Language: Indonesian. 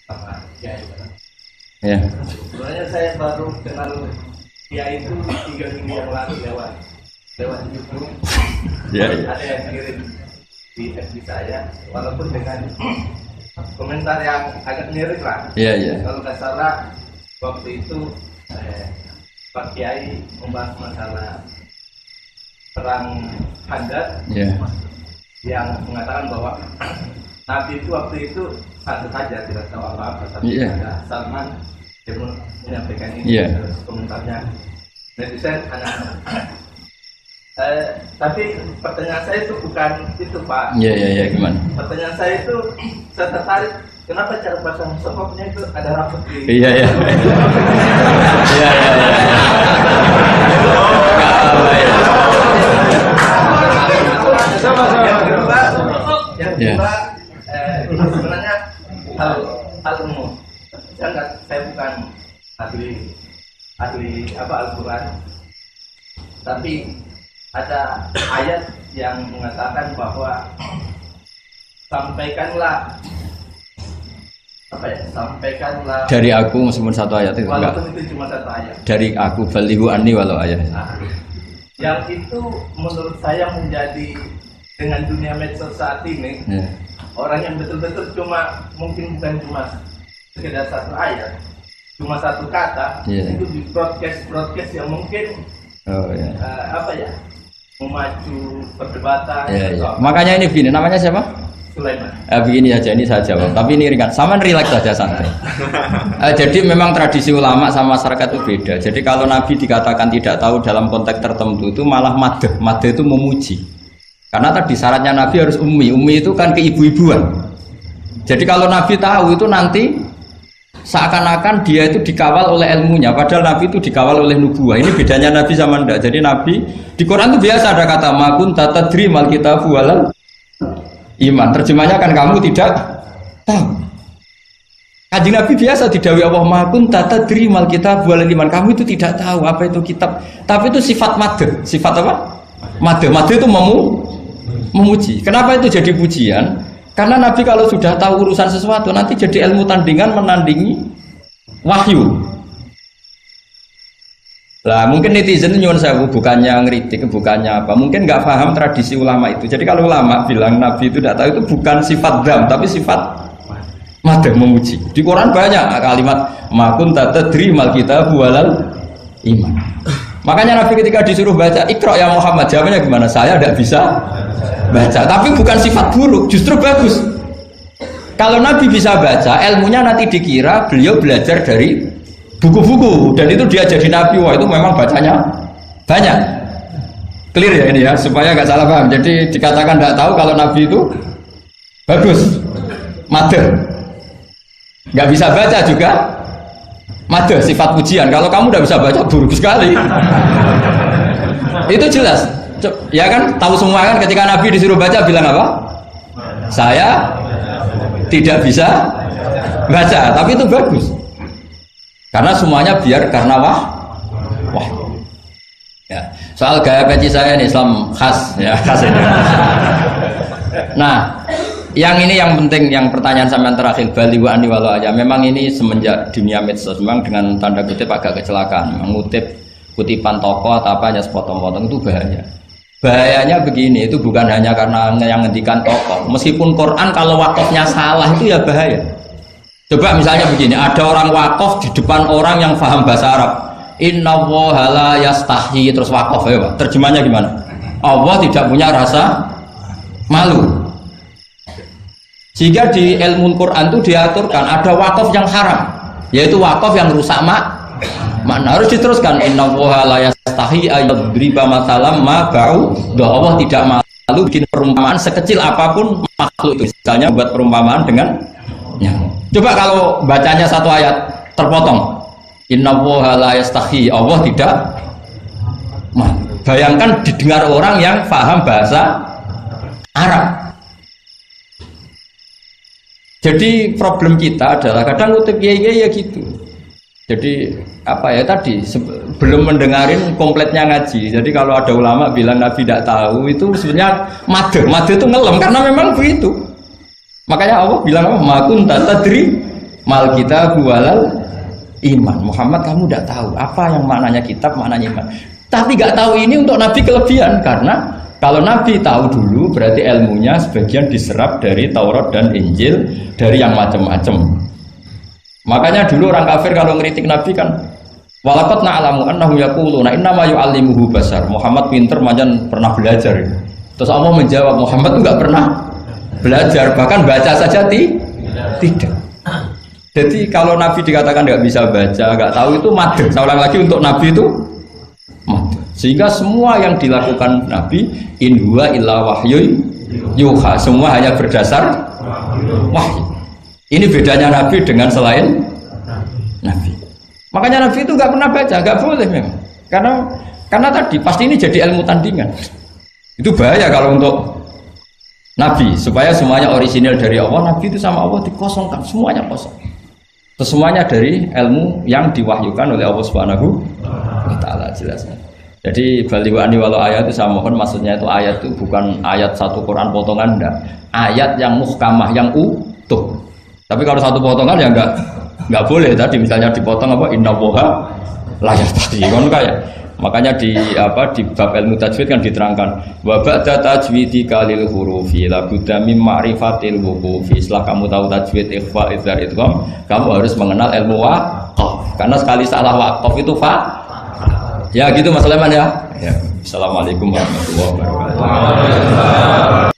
sama Kiai. Ya. Sebenarnya saya baru kenal Kiai itu 3 minggu yang lalu lewat YouTube. Ya, ya. Ada yang kirim di FB saya, walaupun dengan komentar yang agak mirip lah. Iya, iya. Kalau nggak salah waktu itu Pak Kiai membahas masalah perang Khandaq, Iya. yang mengatakan bahwa Nabi itu waktu itu satu saja, tidak tahu apa-apa, tapi Iya. ada Salman yang menyampaikan ini. Iya. Terus komentarnya netizen anak-anak. Tapi pertanyaan saya itu bukan itu, Pak. Iya, iya, iya, gimana? Pertanyaan saya itu, saya tertarik kenapa cara pasang sokoknya itu ada rambut di. Iya, iya. Iya, iya, iya. Yang kedua, sebenarnya hal umum. Saya bukan ahli Al-Quran, tapi ada ayat yang mengatakan bahwa sampaikanlah dari aku meskipun satu ayat itu enggak. Walaupun itu cuma satu ayat. Dari aku balihu anni walau ayat. Nah, yang itu menurut saya menjadi dengan dunia medsos saat ini, orang yang betul-betul mungkin bukan cuma sekedar satu ayat, cuma satu kata, itu di broadcast yang mungkin memacu perdebatan. Makanya ini begini, namanya siapa? Sulaiman. Begini aja, ini saya jawab. Tapi ini ringan. Saman relax saja, santai. Jadi memang tradisi ulama sama masyarakat itu beda. Jadi kalau Nabi dikatakan tidak tahu dalam konteks tertentu itu malah madh. Madh itu memuji. Karena tadi syaratnya Nabi harus ummi. Ummi itu kan keibu-ibuan. Jadi kalau Nabi tahu itu nanti seakan-akan dia itu dikawal oleh ilmunya. Padahal Nabi itu dikawal oleh nubuah. Ini bedanya Nabi sama ndak. Jadi Nabi di Quran itu biasa ada kata makun tatadri mal kitabu walal iman. Terjemahnya kan kamu tidak tahu. Kanjeng Nabi biasa didhawuhi Allah makun tatadri mal kitabu walal iman. Kamu itu tidak tahu apa itu kitab. Tapi itu sifat madh. Sifat apa? Madh. Madh itu memuji. Kenapa itu jadi pujian? Karena Nabi kalau sudah tahu urusan sesuatu nanti jadi ilmu tandingan menandingi wahyu. Lah mungkin netizen nyuwun sewu bukannya ngeritik, bukannya apa, mungkin nggak paham tradisi ulama itu. Jadi kalau ulama bilang Nabi itu tidak tahu itu bukan sifat dzam tapi sifat madh, memuji. Di Quran banyak kalimat makun tatadri mal kitabu walal iman. Makanya Nabi ketika disuruh baca Iqra ya Muhammad, jawabannya gimana? Saya tidak bisa baca, tapi bukan sifat buruk, justru bagus. Kalau Nabi bisa baca, ilmunya nanti dikira beliau belajar dari buku-buku dan itu dia jadi Nabi. Wah itu memang bacanya banyak. Clear ya ini ya, supaya nggak salah paham. Jadi dikatakan tidak tahu kalau Nabi itu bagus, madh. Nggak bisa baca juga madh, sifat pujian. Kalau kamu tidak bisa baca buruk sekali. Itu jelas. Ya kan, tahu semua kan ketika Nabi disuruh baca bilang apa? Saya tidak bisa baca, tapi itu bagus. Karena semuanya biar karena wah. Ya, soal gaya peci saya ini Islam khas ya, khas ini. Nah, yang ini yang penting, yang pertanyaan sampean terakhir bali wa ani walau aja. Memang ini semenjak dunia medsos memang dengan tanda kutip agak kecelakaan, mengutip kutipan tokoh atau apa hanya sepotong-potong itu bahaya. Bahayanya begini, itu bukan hanya karena yang ngendikan tokoh. Meskipun Quran kalau wakafnya salah itu ya bahaya. Coba misalnya begini, ada orang wakaf di depan orang yang paham bahasa Arab. Inna woha la yastahi, terus wakaf ya Pak. Terjemahnya gimana? Allah tidak punya rasa malu. Sehingga di ilmu Quran itu diaturkan ada wakaf yang haram, yaitu wakaf yang rusak makna. Harus diteruskan inna woha la yastahi ayyadriba matalam ma ba'u. Allah tidak malu bikin perumpamaan sekecil apapun makhluk itu. Misalnya buat perumpamaan dengan nyamuk. Coba kalau bacanya satu ayat terpotong. Inna woha la yastahi, Allah tidak malu. Bayangkan didengar orang yang paham bahasa Arab. Jadi problem kita adalah kadang ngutip ya gitu. Jadi apa ya tadi belum mendengarin kompletnya ngaji. Jadi kalau ada ulama bilang Nabi tidak tahu itu sebenarnya madh itu ngelem karena memang begitu. Makanya Allah bilang makun tatadri Mal kitab walal iman. Muhammad kamu tidak tahu apa yang maknanya kitab, maknanya iman. Tapi nggak tahu ini untuk Nabi kelebihan karena kalau Nabi tahu dulu berarti ilmunya sebagian diserap dari Taurat dan Injil dari yang macam-macam. Makanya dulu orang kafir kalau ngeritik Nabi kan walaqad na'lamu annahu yaquluna innama yu'allimuhu basar. Muhammad pinter macam pernah belajar. Terus Allah menjawab Muhammad itu nggak pernah belajar, bahkan baca saja tidak. Jadi kalau Nabi dikatakan nggak bisa baca, nggak tahu itu madh. Saya ulang lagi untuk Nabi itu madh. Sehingga semua yang dilakukan Nabi in huwa illa wahyu yuha, semua hanya berdasar wahyu. Ini bedanya Nabi dengan selain Nabi. Makanya Nabi itu nggak pernah baca, nggak boleh memang. Karena tadi pasti ini jadi ilmu tandingan. Itu bahaya kalau untuk Nabi, supaya semuanya orisinil dari Allah. Nabi itu sama Allah dikosongkan, semuanya kosong. Semuanya dari ilmu yang diwahyukan oleh Allah Subhanahu wa taala jelasnya. Jadi baliwani walau ayat itu saya mohon maksudnya itu ayat itu bukan ayat satu Quran potongan enggak. Ayat yang muhkamah yang utuh. Tapi kalau satu potongan ya enggak boleh. Tadi misalnya dipotong apa innallaha la yastahi kan kayak. Makanya di bab ilmu tajwid kan diterangkan wa ba'da tajwidika lil hurufi la budda min ma'rifatil wuqufi. Setelah kamu tahu tajwid ikhfa idhar idgham, kamu harus mengenal ilmu waqaf. Karena sekali salah waqaf itu ya gitu Mas Leman ya. Assalamualaikum warahmatullahi wabarakatuh.